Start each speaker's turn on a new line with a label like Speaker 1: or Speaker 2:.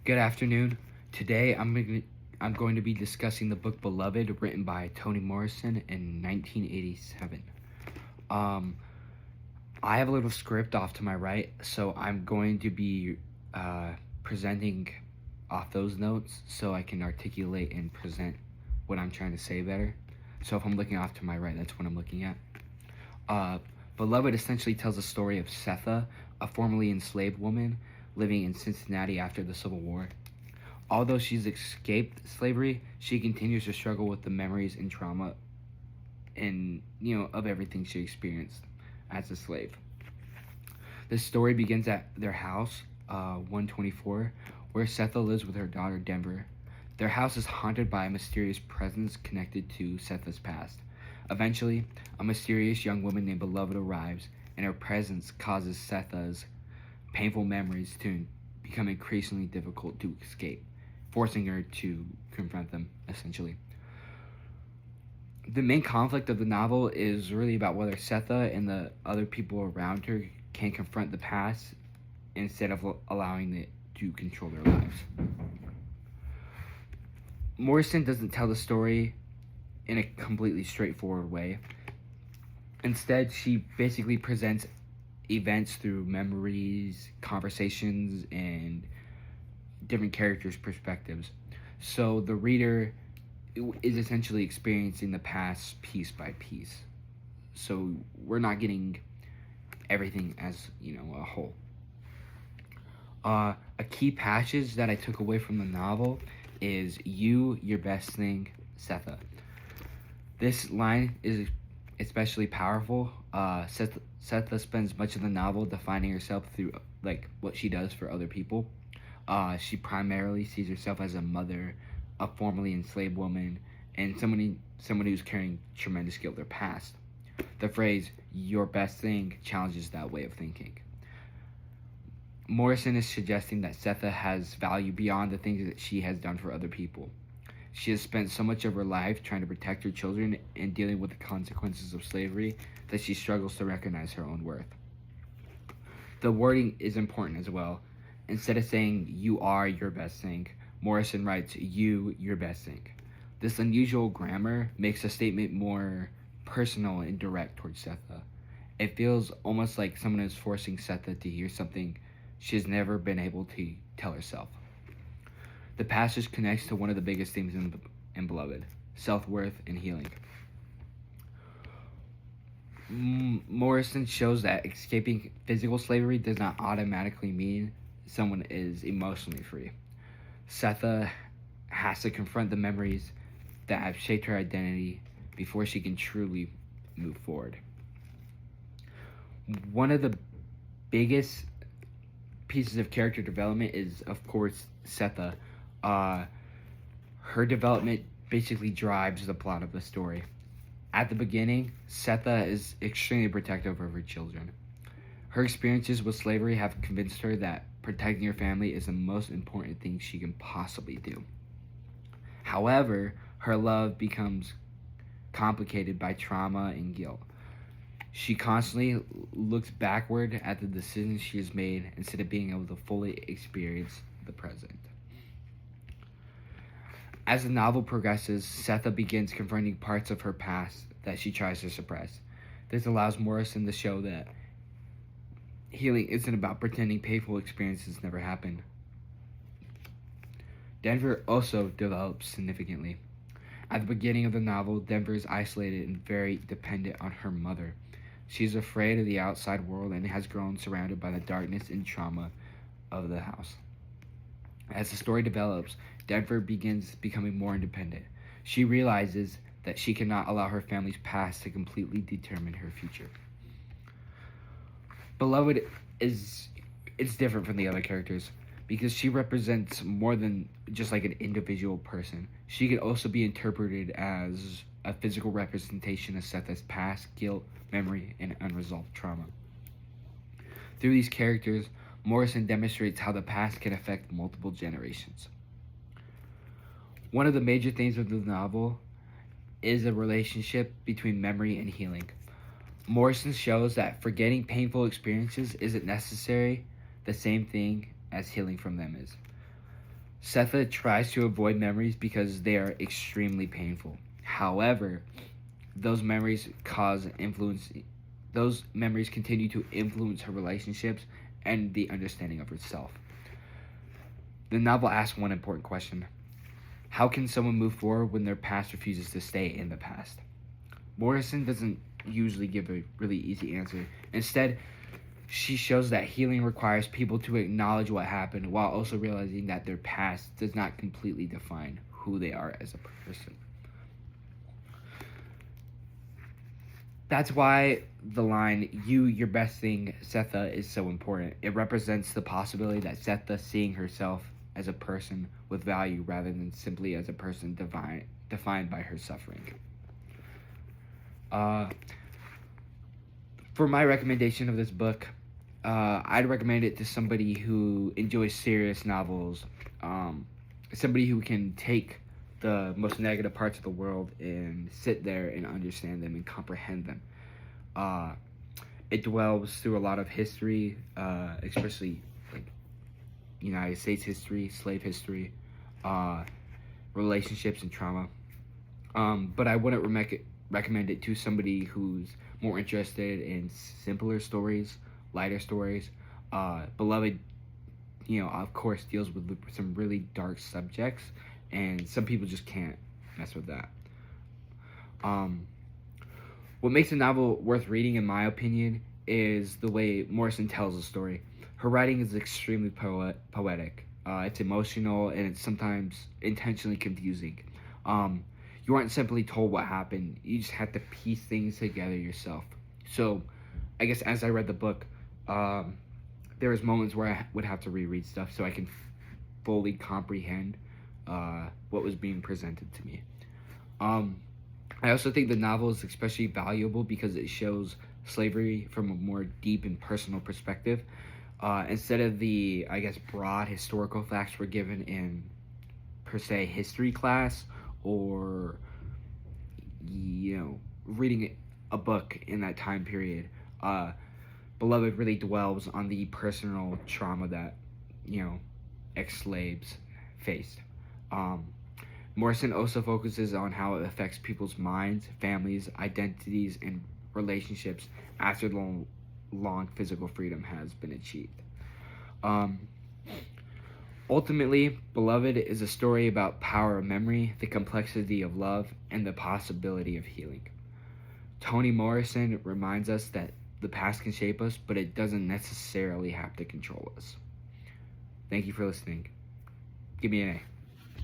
Speaker 1: Good afternoon. Today I'm going to be discussing the book Beloved, written by Toni Morrison in 1987. Um, I have a little script off to my right, so I'm going to be presenting off those notes so I can articulate and present what I'm trying to say better. So if I'm looking off to my right, that's what I'm looking at. Uh, Beloved essentially tells the story of Setha, a formerly enslaved woman living in Cincinnati after the Civil War. Although she's escaped slavery, she continues to struggle with the memories and trauma and of everything she experienced as a slave. The story begins at their house, 124, where Setha lives with her daughter Denver. Their house is haunted by a mysterious presence connected to Setha's past. Eventually, a mysterious young woman named Beloved arrives, and her presence causes Setha's painful memories to become increasingly difficult to escape, forcing her to confront them, essentially. The main conflict of the novel is really about whether Setha and the other people around her can confront the past instead of allowing it to control their lives. Morrison doesn't tell the story in a completely straightforward way. Instead, she basically presents events through memories, conversations, and different characters' perspectives. So the reader is essentially experiencing the past piece by piece. So we're not getting everything as, a whole. A key passage that I took away from the novel is "You, your best thing, Setha." This line is especially powerful. Setha spends much of the novel defining herself through what she does for other people. She primarily sees herself as a mother, a formerly enslaved woman, and someone who's carrying tremendous guilt of their past. The phrase "your best thing" challenges that way of thinking. Morrison is suggesting that Setha has value beyond the things that she has done for other people. She has spent so much of her life trying to protect her children and dealing with the consequences of slavery that she struggles to recognize her own worth. The wording is important as well. Instead of saying "you are your best thing," Morrison writes "you, your best thing." This unusual grammar makes the statement more personal and direct towards Setha. It feels almost like someone is forcing Setha to hear something she has never been able to tell herself. The passage connects to one of the biggest themes in Beloved: self-worth and healing. Morrison shows that escaping physical slavery does not automatically mean someone is emotionally free. Setha has to confront the memories that have shaped her identity before she can truly move forward. One of the biggest pieces of character development is, of course, Setha. Her development basically drives the plot of the story. At the beginning, Setha is extremely protective of her children. Her experiences with slavery have convinced her that protecting her family is the most important thing she can possibly do. However, her love becomes complicated by trauma and guilt. She constantly looks backward at the decisions she has made instead of being able to fully experience the present. As the novel progresses, Setha begins confronting parts of her past that she tries to suppress. This allows Morrison to show that healing isn't about pretending painful experiences never happened. Denver also develops significantly. At the beginning of the novel, Denver is isolated and very dependent on her mother. She's afraid of the outside world and has grown surrounded by the darkness and trauma of the house. As the story develops, Denver begins becoming more independent. She realizes that she cannot allow her family's past to completely determine her future. Beloved is different from the other characters because she represents more than just like an individual person. She can also be interpreted as a physical representation of Setha's past, guilt, memory, and unresolved trauma. Through these characters, Morrison demonstrates how the past can affect multiple generations. One of the major themes of the novel is a relationship between memory and healing. Morrison shows that forgetting painful experiences isn't necessarily the same thing as healing from them is. Setha tries to avoid memories because they are extremely painful. However, those memories cause influence. Those memories continue to influence her relationships and the understanding of herself. The novel asks one important question: how can someone move forward when their past refuses to stay in the past? Morrison doesn't usually give a really easy answer. Instead, she shows that healing requires people to acknowledge what happened while also realizing that their past does not completely define who they are as a person. That's why the line, "You, your best thing, Setha," is so important. It represents the possibility that Setha seeing herself as a person with value rather than simply as a person defined by her suffering. Uh, for my recommendation of this book, I'd recommend it to somebody who enjoys serious novels, somebody who can take the most negative parts of the world and sit there and understand them and comprehend them. It dwells through a lot of history, especially like United States history, slave history, relationships, and trauma. But I wouldn't recommend it to somebody who's more interested in simpler stories, lighter stories. Beloved, of course, deals with some really dark subjects, and some people just can't mess with that. What makes a novel worth reading, in my opinion, is the way Morrison tells a story. Her writing is extremely poetic. It's emotional, and it's sometimes intentionally confusing. You aren't simply told what happened, you just have to piece things together yourself. So, I guess as I read the book, there was moments where I would have to reread stuff so I can fully comprehend what was being presented to me. I also think the novel is especially valuable because it shows slavery from a more deep and personal perspective. Instead of the, I guess, broad historical facts we're given in, per se, history class, or, reading a book in that time period, Beloved really dwells on the personal trauma that, ex-slaves faced. Morrison also focuses on how it affects people's minds, families, identities, and relationships after long physical freedom has been achieved. Ultimately, Beloved is a story about power of memory, the complexity of love, and the possibility of healing. Toni Morrison reminds us that the past can shape us, but it doesn't necessarily have to control us. Thank you for listening. Give me an A.